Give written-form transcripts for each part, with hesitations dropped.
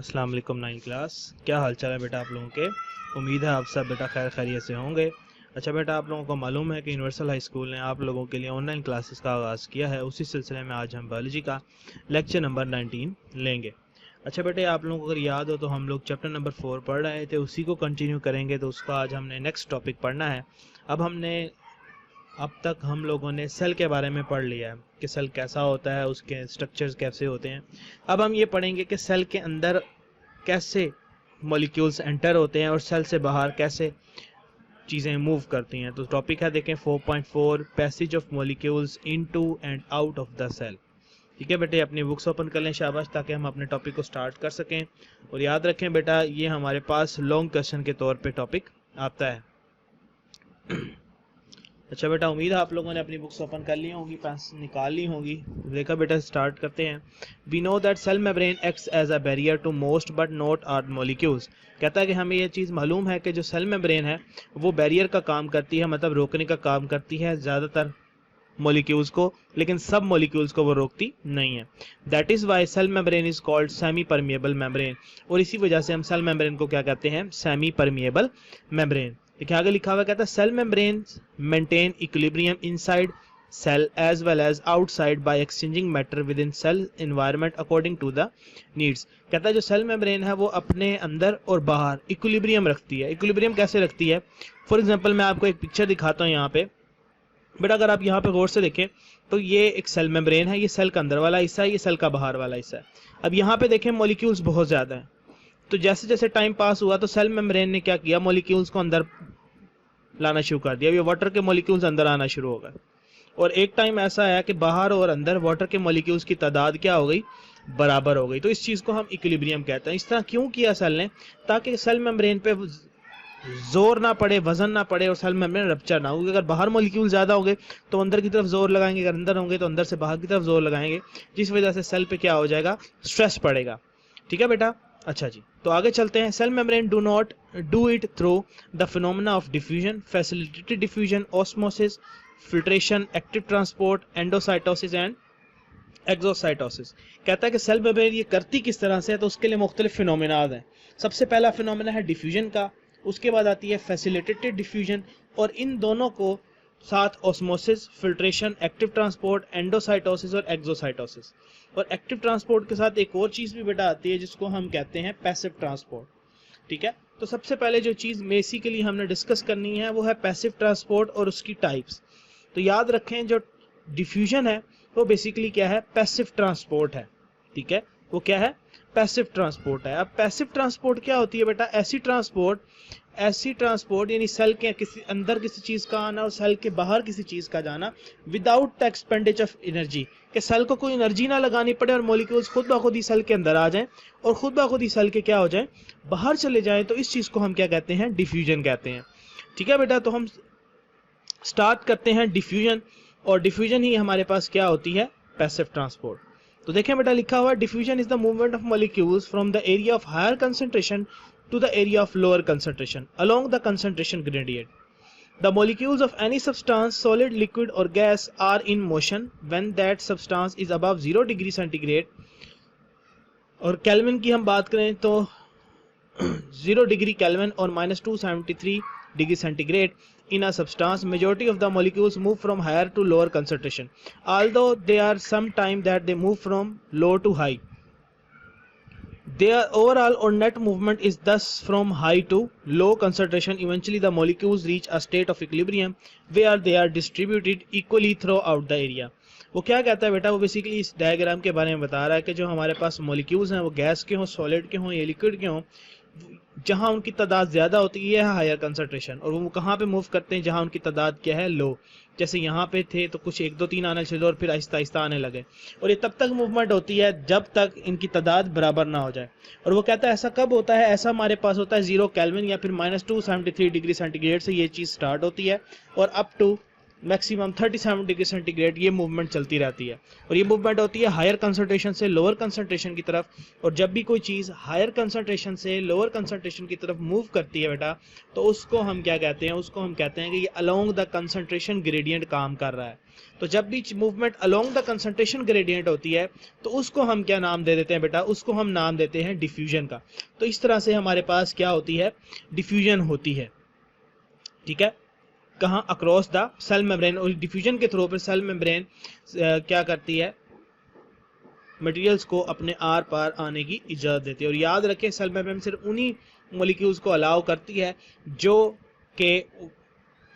अस्सलाम वालेकुम 9 क्लास। क्या हाल चाल है बेटा आप लोगों के। उम्मीद है आप सब बेटा खैर खैरियत से होंगे। अच्छा बेटा, आप लोगों को मालूम है कि यूनिवर्सल हाई स्कूल ने आप लोगों के लिए ऑनलाइन क्लासेस का आगाज़ किया है। उसी सिलसिले में आज हम बायोलॉजी का लेक्चर नंबर 19 लेंगे। अच्छा बेटे, आप लोगों को अगर याद हो तो हम लोग चैप्टर नंबर 4 पढ़ रहे थे, उसी को कंटिन्यू करेंगे। तो उसका आज हमने नेक्स्ट टॉपिक पढ़ना है। अब तक हम लोगों ने सेल के बारे में पढ़ लिया है कि सेल कैसा होता है, उसके स्ट्रक्चर्स कैसे होते हैं। अब हम ये पढ़ेंगे कि सेल के अंदर कैसे मॉलिक्यूल्स एंटर होते हैं और सेल से बाहर कैसे चीज़ें मूव करती हैं। तो टॉपिक है देखें 4.4 passage of molecules into and out of the cell. ठीक है बेटे, अपनी बुक्स ओपन कर लें शाबाश, ताकि हम अपने टॉपिक को स्टार्ट कर सकें। और याद रखें बेटा, ये हमारे पास लॉन्ग क्वेश्चन के तौर पे टॉपिक आता है। अच्छा बेटा, उम्मीद है आप लोगों ने अपनी बुक्स ओपन कर ली होंगी, पेंस निकाल ली होंगी। देखा बेटा, स्टार्ट करते हैं। We know that cell membrane acts as a barrier to most but not all molecules. कहता है कि हमें ये चीज़ मालूम है कि जो सेल मेम्ब्रेन है वो बैरियर का काम करती है, मतलब रोकने का काम करती है ज़्यादातर मॉलिक्यूल्स को, लेकिन सब मॉलिक्यूल्स को वो रोकती नहीं है। That is why cell membrane is called semi permeable membrane. और इसी वजह से हम सेल मेम्ब्रेन को क्या कहते हैं, सेमी परमिएबल मेम्ब्रेन। देखिए आगे लिखा हुआ, कहता है cell membrane maintain equilibrium inside cell as well as outside by exchanging matter within cell environment according to the needs. कहता है जो सेल मेम्ब्रेन है वो अपने अंदर और बाहर इक्विलिब्रियम रखती है। इक्विलिब्रियम कैसे रखती है? फॉर एग्जांपल मैं आपको एक पिक्चर दिखाता हूँ यहाँ पे बेटा। अगर आप यहाँ पे गौर से देखें तो ये एक सेल मेम्ब्रेन है, ये सेल का अंदर वाला हिस्सा है, ये सेल का बाहर वाला हिस्सा है। अब यहाँ पे देखें मॉलिक्यूल्स बहुत ज्यादा है, तो जैसे जैसे टाइम पास हुआ तो सेल मेम्ब्रेन ने क्या किया, मॉलिक्यूल्स को अंदर लाना शुरू कर दिया। ये वाटर के मॉलिक्यूल्स अंदर आना शुरू हो गए, और एक टाइम ऐसा आया कि बाहर और अंदर वाटर के मॉलिक्यूल्स की तादाद क्या हो गई, बराबर हो गई। तो इस चीज को हम इक्विलिब्रियम कहते हैं। इस तरह क्यों किया सेल ने? ताकि सेल मेम्ब्रेन पे जोर ना पड़े, वजन ना पड़े और सेल मेम्ब्रेन रप्चर ना हो। अगर बाहर मॉलिक्यूल ज्यादा होंगे तो अंदर की तरफ जोर लगाएंगे, अगर अंदर होंगे तो अंदर से बाहर की तरफ जोर लगाएंगे, जिस वजह से सेल पे क्या हो जाएगा, स्ट्रेस पड़ेगा। ठीक है बेटा। अच्छा जी, तो आगे चलते हैं। Cell membrane do not do it through the phenomena of diffusion, facilitated diffusion, osmosis, filtration, active transport, endocytosis and exocytosis. कहता है कि सेल मेम्ब्रेन ये करती किस तरह से है, तो उसके लिए मुख्तलिफ फिनोमेना हैं। सबसे पहला फिनोमेना है डिफ्यूजन का, उसके बाद आती है फैसिलिटेटेड डिफ्यूजन, और इन दोनों को साथ osmosis, filtration, active transport, endocytosis और एक्सोसाइटोसिस। और एक्टिव ट्रांसपोर्ट के साथ एक और चीज भी बेटा आती है जिसको हम कहते हैं पैसिव ट्रांसपोर्ट। ठीक है, तो सबसे पहले जो चीज बेसिकली हमने डिस्कस करनी है वो है पैसिव ट्रांसपोर्ट और उसकी टाइप्स। तो याद रखें, जो डिफ्यूजन है वो बेसिकली क्या है, पैसिव ट्रांसपोर्ट है। ठीक है, वो क्या है, पैसिव ट्रांसपोर्ट है। अब पैसिव ट्रांसपोर्ट क्या होती है बेटा? ऐसी ट्रांसपोर्ट यानी सेल के किसी अंदर किसी चीज का आना और सेल के बाहर किसी चीज का जाना without the expenditure of energy, कि सेल को कोई एनर्जी ना लगानी पड़े और मॉलिक्यूल्स खुद ब खुद ही सेल के अंदर आ जाएं और खुद ब खुद ही सेल के क्या हो जाएं, बाहर चले जाएं। तो इस चीज को हम क्या कहते हैं, डिफ्यूजन कहते हैं। ठीक है बेटा, तो हम स्टार्ट करते हैं डिफ्यूजन, और डिफ्यूजन ही हमारे पास क्या होती है, पैसिव ट्रांसपोर्ट। तो देखें बेटा, लिखा हुआ diffusion is the movement of molecules from the area of higher concentration to the area of lower concentration along the concentration gradient. The molecules of any substance, solid, liquid or gas, are in motion when that substance is above 0 degree centigrade. और kelvin की हम बात करें तो 0 degree kelvin और -273 degree centigrade in a substance, majority of the molecules move from higher to lower concentration, although there are some time that they move from low to high. Their overall or net movement is thus from high to low concentration. Eventually the molecules reach a state of equilibrium where they are distributed equally throughout the area. वो क्या कहता है बेटा, वो basically इस diagram के बारे में बता रहा है कि जो हमारे पास मॉलिक्यूल्स हैं वो गैस के हों, सॉलिड के हों या लिक्विड के हों, जहां उनकी तादाद ज्यादा होती है हायर कंसंट्रेशन, और वो कहाँ पे मूव करते हैं, जहां उनकी तादाद क्या है, लो। जैसे यहाँ पे थे तो कुछ 1 2 3 आने चले और फिर आहिस्ता आहिस्ता आने लगे, और ये तब तक मूवमेंट होती है जब तक इनकी तादाद बराबर ना हो जाए। और वो कहता है ऐसा कब होता है, ऐसा हमारे पास होता है 0 केल्विन या फिर -273 डिग्री सेंटीग्रेड से ये चीज स्टार्ट होती है, और up to maximum 37 degree centigrade ये मूवमेंट चलती रहती है। और ये मूवमेंट होती है हायर कंसंट्रेशन से लोअर कंसंट्रेशन की तरफ। और जब भी कोई चीज़ हायर कंसंट्रेशन से लोअर कंसंट्रेशन की तरफ मूव करती है बेटा, तो उसको हम क्या कहते हैं, उसको हम कहते हैं कि ये अलोंग द कंसंट्रेशन ग्रेडियंट काम कर रहा है। तो जब भी movement along the concentration gradient होती है तो उसको हम क्या नाम दे देते हैं बेटा, उसको हम नाम देते हैं डिफ्यूजन का। तो इस तरह से हमारे पास क्या होती है, डिफ्यूजन होती है। ठीक है, कहाँ, अक्रॉस द सेल मेम्ब्रेन। और डिफ्यूजन के थ्रू पर सेल मेम्ब्रेन क्या करती है, मटेरियल्स को अपने आर पार आने की इजाजत देती है। और याद रखें, सेल मेम्ब्रेन सिर्फ उन्हीं मॉलिक्यूल्स को अलाउ करती है जो के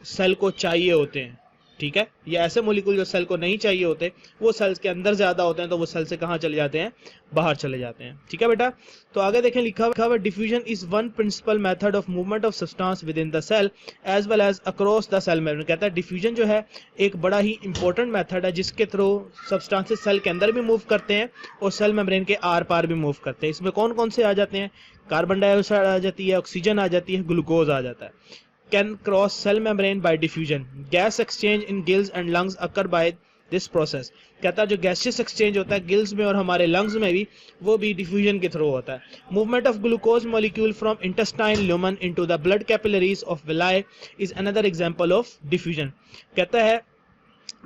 सेल को चाहिए होते हैं। ठीक है, ये ऐसे मॉलिक्यूल जो सेल को नहीं चाहिए होते, वो सेल्स के अंदर ज्यादा होते हैं, तो वो सेल से कहाँ चले जाते हैं, बाहर चले जाते हैं। ठीक है बेटा, तो आगे देखें, लिखा हुआ diffusion is one principal method of movement of substance within the cell as well as across the cell membrane. कहता है डिफ्यूजन जो है एक बड़ा ही इंपॉर्टेंट मेथड है जिसके थ्रू सब्सटेंसेस सेल के अंदर भी मूव करते हैं और सेल मेम्ब्रेन के आर पार भी मूव करते हैं। इसमें कौन कौन से आ जाते हैं, कार्बन डाइऑक्साइड आ जाती है, ऑक्सीजन आ जाती है, ग्लूकोज आ जाता है। Can cross cell membrane by diffusion. Gas exchange in gills and lungs occur by this process. कहता है जो गैसियस एक्सचेंज होता है गिल्स में और हमारे लंग्स में भी, वो भी डिफ्यूजन के थ्रू होता है। Movement of glucose molecule from intestine lumen into the blood capillaries of villi is another example of diffusion. कहता है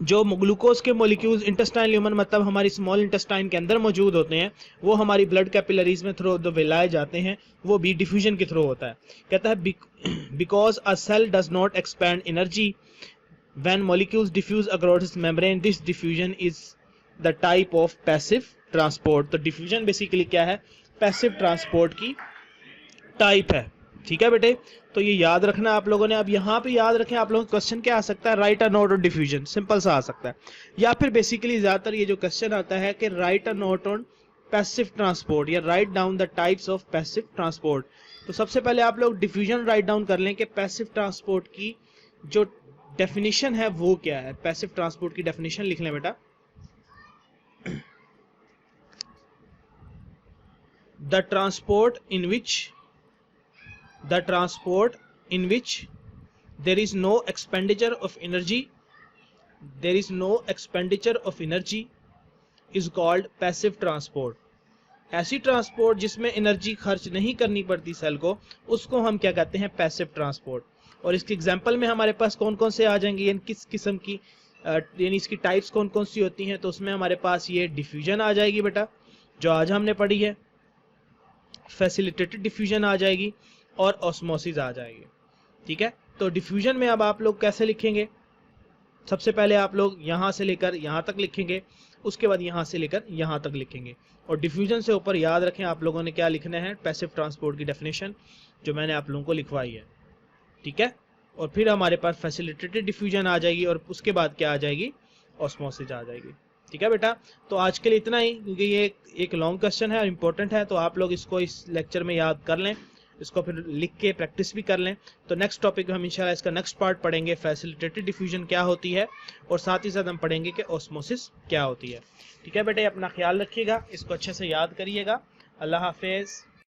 जो ग्लूकोज के मॉलिक्यूल्स इंटेस्टाइन ल्यूमन मतलब हमारी स्मॉल इंटेस्टाइन के अंदर मौजूद होते हैं, वो हमारी ब्लड कैपिलरीज में थ्रू द विलाए जाते हैं, वो भी डिफ्यूजन के थ्रू होता है। कहता है because a cell does not expend energy when molecules diffuse across its membrane, this diffusion is the type of passive transport. तो डिफ्यूजन बेसिकली क्या है, पैसिव ट्रांसपोर्ट की टाइप है। ठीक है बेटे, तो ये याद रखना आप लोगों ने। अब यहाँ पे याद रखें आप लोगों को क्वेश्चन क्या आ सकता है, right a note on diffusion, simple सा आ सकता है। या फिर बेसिकली ज्यादातर ये जो क्वेश्चन आता है कि write a note on passive transport या write down the types of passive transport. तो सबसे पहले आप लोग डिफ्यूजन राइट डाउन कर लें कि पैसिव ट्रांसपोर्ट की जो डेफिनेशन है वो क्या है। पैसिव ट्रांसपोर्ट की डेफिनेशन लिख लें बेटा। The transport in which there is no expenditure of energy is called passive transport. ऐसी ट्रांसपोर्ट जिसमें एनर्जी खर्च नहीं करनी पड़ती सेल को, उसको हम क्या कहते हैं, पैसिव ट्रांसपोर्ट। और इसके एग्जांपल में हमारे पास कौन कौन से आ जाएंगे, यानी किस किस्म की यानी इसकी टाइप्स कौन कौन सी होती हैं। तो उसमें हमारे पास ये डिफ्यूजन आ जाएगी बेटा, जो आज हमने पढ़ी है, फैसिलिटेटेड डिफ्यूजन आ जाएगी और ऑस्मोसिस आ जाएगी। ठीक है, तो डिफ्यूजन में अब आप लोग कैसे लिखेंगे, सबसे पहले आप लोग यहां से लेकर यहां तक लिखेंगे, उसके बाद यहां से लेकर यहां तक लिखेंगे। और डिफ्यूजन से ऊपर याद रखें आप लोगों ने क्या लिखना है, पैसिव ट्रांसपोर्ट की डेफिनेशन जो मैंने आप लोगों को लिखवाई है। ठीक है, और फिर हमारे पास फैसिलिटेटेड डिफ्यूजन आ जाएगी और उसके बाद क्या आ जाएगी, ऑस्मोसिस आ जाएगी। ठीक है बेटा, तो आज के लिए इतना ही, क्योंकि ये एक लॉन्ग क्वेश्चन है और इंपॉर्टेंट है, तो आप लोग इसको इस लेक्चर में याद कर लें, इसको फिर लिख के प्रैक्टिस भी कर लें। तो नेक्स्ट टॉपिक में हम इंशाल्लाह इसका नेक्स्ट पार्ट पढ़ेंगे, फैसिलिटेटेड डिफ्यूजन क्या होती है, और साथ ही साथ हम पढ़ेंगे कि ऑस्मोसिस क्या होती है। ठीक है बेटे, अपना ख्याल रखिएगा, इसको अच्छे से याद करिएगा। अल्लाह हाफिज।